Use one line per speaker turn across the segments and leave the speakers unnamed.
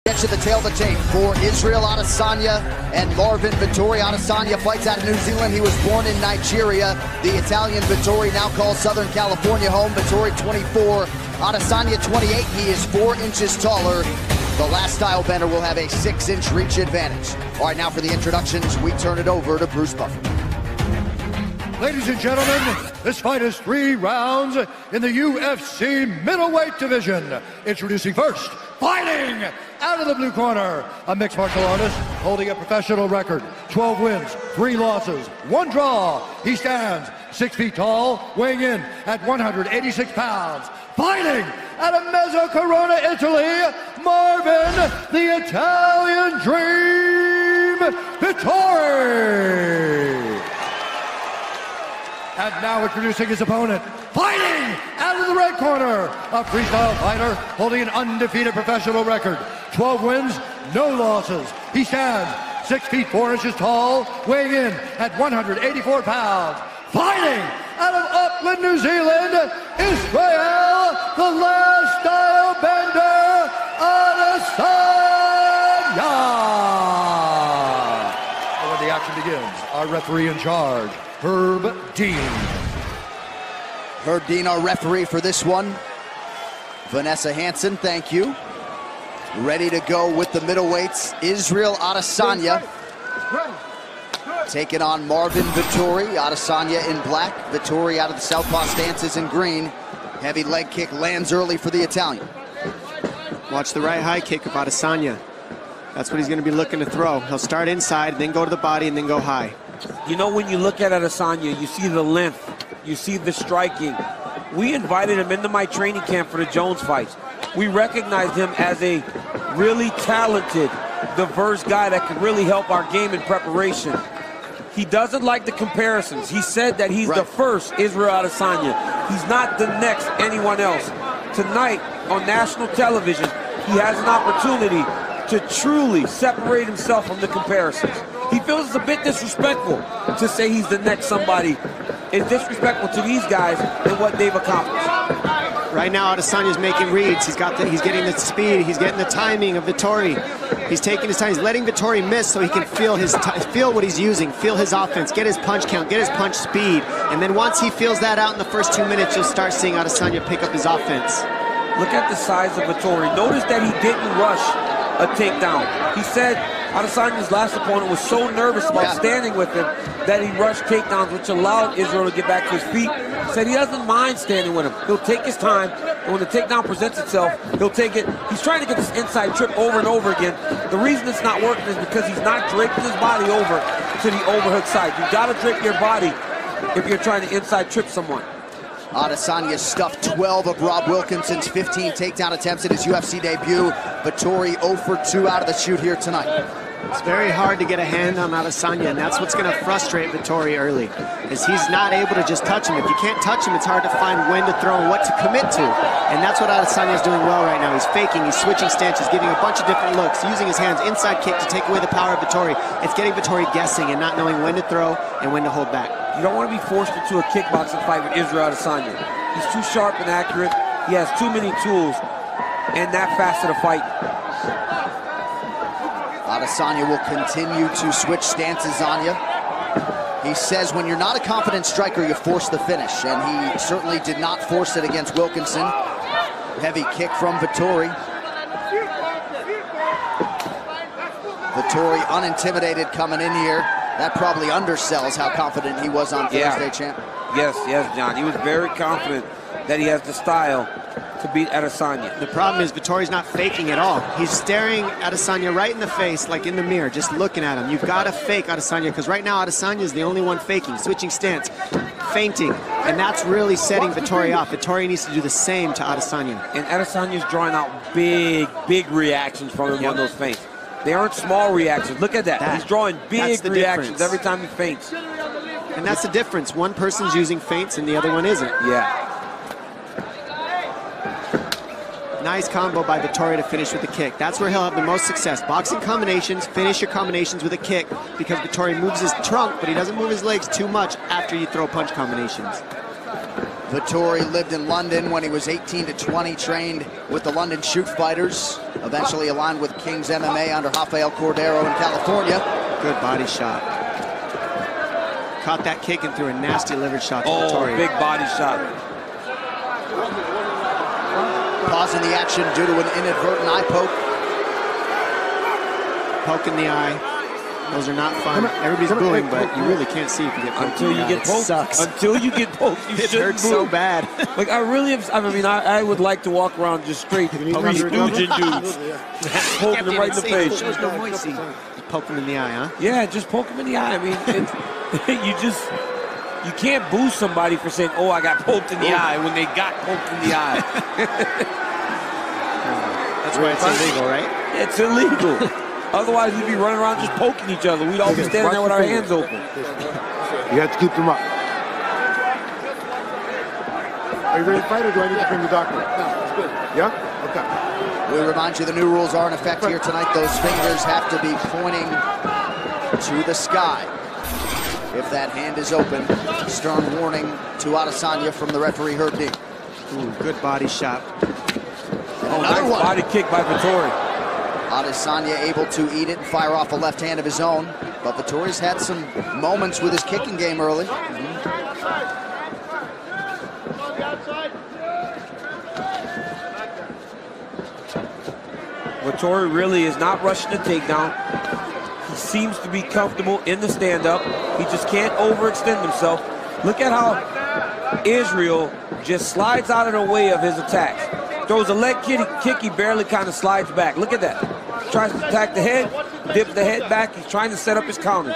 Get you the tail of the tape for Israel Adesanya and Marvin Vettori. Adesanya fights out of New Zealand. He was born in Nigeria. The Italian Vettori now calls Southern California home. Vettori 24, Adesanya 28. He is 4 inches taller. The last style bender will have a 6-inch reach advantage. All right, now for the introductions, we turn it over to Bruce Buffer.
Ladies and gentlemen, this fight is 3 rounds in the UFC middleweight division. Introducing first, fighting out of the blue corner, a mixed martial artist holding a professional record, 12 wins, 3 losses, 1 draw. He stands 6 feet tall, weighing in at 186 pounds. Fighting out of Mezzo Corona, Italy, Marvin, the Italian Dream, Vettori. And now introducing his opponent, fighting out of the red corner, a freestyle fighter holding an undefeated professional record, 12 wins, no losses. He stands 6 feet 4 inches tall, weighing in at 184 pounds. Fighting out of Auckland, New Zealand, Israel, the last style bender, Adesanya. And when the action begins, our referee in charge, Herb Dean.
Herb Dean, our referee for this one. Vanessa Hansen, thank you. Ready to go with the middleweights. Israel Adesanya taking on Marvin Vettori. Adesanya in black, Vettori out of the southpaw stances in green. Heavy leg kick lands early for the Italian.
Watch the right high kick of Adesanya. That's what he's going to be looking to throw. He'll start inside, then go to the body, and then go high.
You know, when you look at Adesanya, you see the length, you see the striking. We invited him into my training camp for the Jones fights. We recognized him as a really talented, diverse guy that could really help our game in preparation. He doesn't like the comparisons. He said that he's the first Israel Adesanya. He's not the next anyone else. Tonight, on national television, he has an opportunity to truly separate himself from the comparisons. He feels it's a bit disrespectful to say he's the next somebody. It's disrespectful to these guys and what they've accomplished.
Right now, Adesanya's making reads. He's getting the speed. He's getting the timing of Vettori. He's taking his time. He's letting Vettori miss so he can feel what he's using, feel his offense, get his punch count, get his punch speed. And then once he feels that out in the first 2 minutes, you'll start seeing Adesanya pick up his offense.
Look at the size of Vettori. Notice that he didn't rush a takedown. He said Adesanya's last opponent was so nervous about standing with him that he rushed takedowns, which allowed Israel to get back to his feet. Said he doesn't mind standing with him. He'll take his time, and when the takedown presents itself, he'll take it. He's trying to get this inside trip over and over again. The reason it's not working is because he's not draping his body over to the overhook side. You've got to drape your body if you're trying to inside trip someone.
Adesanya stuffed 12 of Rob Wilkinson's 15 takedown attempts in his UFC debut. Vettori 0 for 2 out of the chute here tonight.
It's very hard to get a hand on Adesanya, and that's what's going to frustrate Vettori early, is he's not able to just touch him. If you can't touch him, it's hard to find when to throw and what to commit to. And that's what Adesanya's doing well right now. He's faking, he's switching stances, giving a bunch of different looks, using his hands, inside kick to take away the power of Vettori. It's getting Vettori guessing and not knowing when to throw and when to hold back.
You don't want to be forced into a kickboxing fight with Israel Adesanya. He's too sharp and accurate. He has too many tools and that facet of fight.
Adesanya will continue to switch stances on you. He says when you're not a confident striker, you force the finish, and he certainly did not force it against Wilkinson. Heavy kick from Vettori. Vettori unintimidated coming in here. That probably undersells how confident he was on Thursday, champ.
Yes, John. He was very confident that he has the style to beat Adesanya.
The problem is Vettori's not faking at all. He's staring Adesanya right in the face, like in the mirror, just looking at him. You've got to fake Adesanya, because right now Adesanya is the only one faking, switching stance, feinting, and that's really setting Vettori off. Vettori needs to do the same to Adesanya.
And Adesanya's drawing out big reactions from him on those feints. They aren't small reactions. Look at that. He's drawing big reactions every time he feints.
And that's the difference. One person's using feints and the other one isn't.
Yeah.
Nice combo by Vettori to finish with a kick. That's where he'll have the most success. Boxing combinations, finish your combinations with a kick, because Vettori moves his trunk, but he doesn't move his legs too much after you throw punch combinations.
Vettori lived in London when he was 18 to 20, trained with the London Shoot Fighters. Eventually aligned with King's MMA under Rafael Cordero in California.
Good body shot. Caught that kick and threw a nasty liver shot to Vettori.
Big body shot.
Pausing the action due to an inadvertent eye poke.
Poke in the eye. Those are not fun. Everybody's booing, but you really can't see if you get poked.
Until you get poked.
Sucks.
Until you get poked, you shouldn't
hurts
boo.
so bad.
Like, I really am, I would like to walk around just straight stooging dudes. Poking them right in the face.
There's no moisty. Poke him in the eye, huh?
Yeah, just poke him in the eye. I mean, you can't boo somebody for saying, oh, I got poked in the eye when they got poked in the eye.
That's why it's illegal, right?
It's illegal. Otherwise, we'd be running around just poking each other. We'd all be standing there with our hands open.
You have to keep them up. Are you ready to fight, or do I need to bring the doctor? No, it's good. Yeah? Okay.
We remind you the new rules are in effect here tonight. Those fingers have to be pointing to the sky. If that hand is open, stern warning to Adesanya from the referee, Herb Dean.
Ooh, good body shot.
Another
nice
one.
Body kick by Vettori.
Adesanya able to eat it and fire off a left hand of his own. But Vettori's had some moments with his kicking game early.
Vettori really is not rushing the takedown. He seems to be comfortable in the stand-up. He just can't overextend himself. Look at how Israel just slides out of the way of his attacks. Throws a leg kick, he barely kind of slides back. Look at that. Tries to attack the head, dips the head back. He's trying to set up his counters.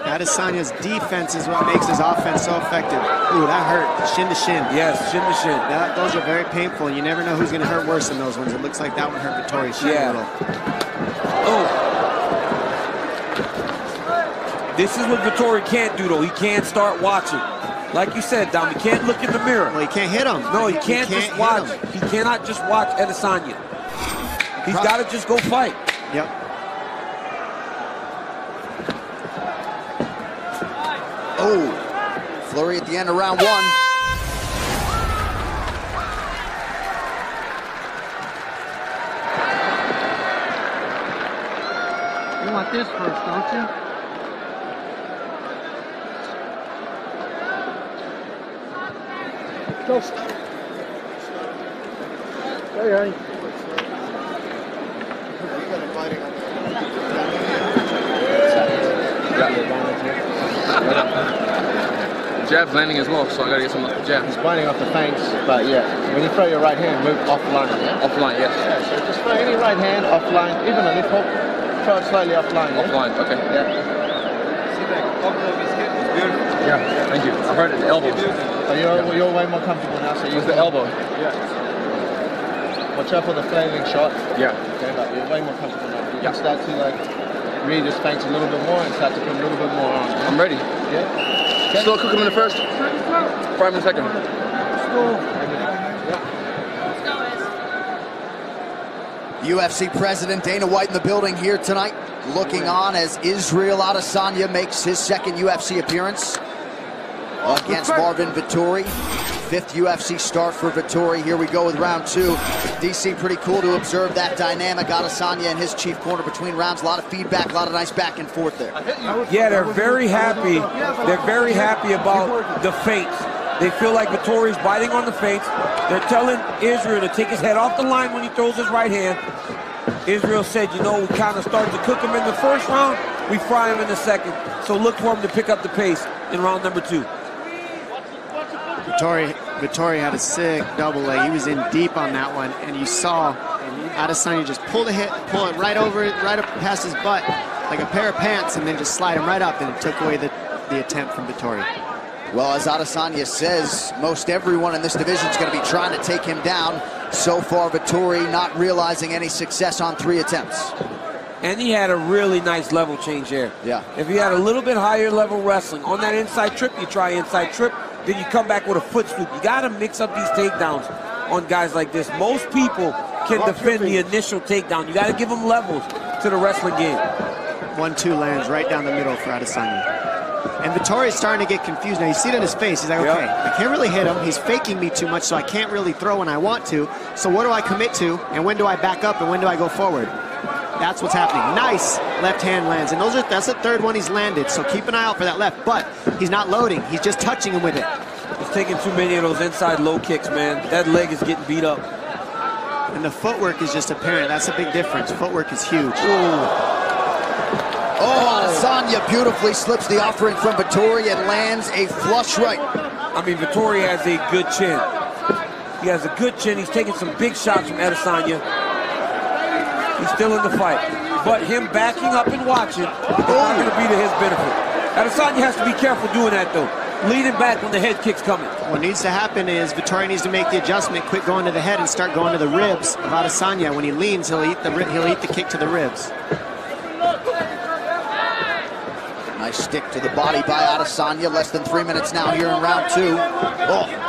Adesanya's defense is what makes his offense so effective. Ooh, that hurt. Shin to shin.
Yes, shin to shin.
Those are very painful. You never know who's going to hurt worse than those ones. It looks like that one hurt Vettori's shin a little.
Oh. This is what Vettori can't do, though. He can't start watching. Like you said, Dom, he can't look in the mirror.
Well, he can't hit him.
No, he can't just watch. He cannot just watch Adesanya. He's got to just go fight.
Yep.
Oh, flurry at the end of round one.
You want this first, don't you?
Close. Hey, honey.
Jab's landing as well, so I gotta get some jab.
He's biting off the fangs, but yeah. When you throw your right hand, move offline, yeah?
Offline, yes.
Yeah, so just throw any right hand offline, even a left hook, throw it slightly offline, yeah?
Offline, okay.
Yeah.
See that elbow of his hip was good? Yeah, thank you. I heard it, the elbow.
So you're way more comfortable now, so you
use the elbow.
Yeah. Watch out for the flailing shot.
Yeah.
Okay, but you're way more comfortable now. You can start to like really just fangs a little bit more and start to put a little bit more on.
I'm ready.
Yeah. Okay.
Still cook him in the first, 5 in the second.
UFC President Dana White in the building here tonight, looking on as Israel Adesanya makes his second UFC appearance against Marvin Vettori. 5th UFC start for Vettori. Here we go with round 2. DC, pretty cool to observe that dynamic. Adesanya and his chief corner between rounds. A lot of feedback, a lot of nice back and forth there.
Yeah, they're very happy. They're very happy about the feints. They feel like Vettori's biting on the feints. They're telling Israel to take his head off the line when he throws his right hand. Israel said, you know, we kind of started to cook him in the first round. We fry him in the second. So look for him to pick up the pace in round number 2.
Vettori had a sick double leg. He was in deep on that one, and you saw Adesanya just pull it right over it, right up past his butt, like a pair of pants, and then just slide him right up, and it took away the attempt from Vettori.
Well, as Adesanya says, most everyone in this division is going to be trying to take him down. So far, Vettori not realizing any success on 3 attempts.
And he had a really nice level change there.
Yeah.
If he had a little bit higher level wrestling, on that inside trip, you try inside trip, then you come back with a foot scoop. You got to mix up these takedowns on guys like this. Most people can defend the initial takedown. You got to give them levels to the wrestling game.
1-2 lands right down the middle for Adesanya. And Vettori is starting to get confused. Now, you see it in his face. He's like, okay, I can't really hit him. He's faking me too much, so I can't really throw when I want to. So what do I commit to, and when do I back up, and when do I go forward? That's what's happening. Nice left hand lands, and that's the third one he's landed, so keep an eye out for that left, but he's not loading. He's just touching him with it.
He's taking too many of those inside low kicks, man. That leg is getting beat up.
And the footwork is just apparent. That's a big difference. Footwork is huge.
Adesanya beautifully slips the offering from Vettori and lands a flush right.
I mean, Vettori has a good chin. He has a good chin. He's taking some big shots from Adesanya. He's still in the fight. But him backing up and watching is not going to be to his benefit. Adesanya has to be careful doing that, though. Leading back when the head kick's coming.
What needs to happen is Vettori needs to make the adjustment, quit going to the head and start going to the ribs of Adesanya. When he leans, he'll eat the kick to the ribs.
Nice stick to the body by Adesanya. Less than 3 minutes now here in round 2.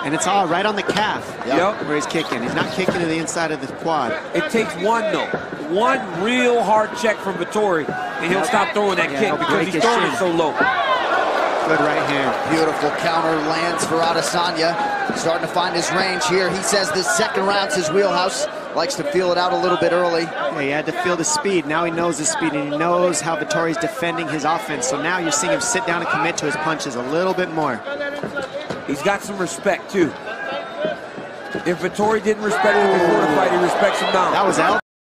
And it's all right on the calf where he's kicking. He's not kicking to the inside of the quad.
It takes one, though. One real hard check from Vettori, and he'll stop throwing that kick because he's throwing it so low.
Good right hand.
Beautiful counter lands for Adesanya. Starting to find his range here. He says this second round's his wheelhouse. Likes to feel it out a little bit early.
Yeah, he had to feel the speed. Now he knows the speed, and he knows how Vettori's defending his offense. So now you're seeing him sit down and commit to his punches a little bit more.
He's got some respect, too. If Vettori didn't respect him before the fight, he respects him now.
That was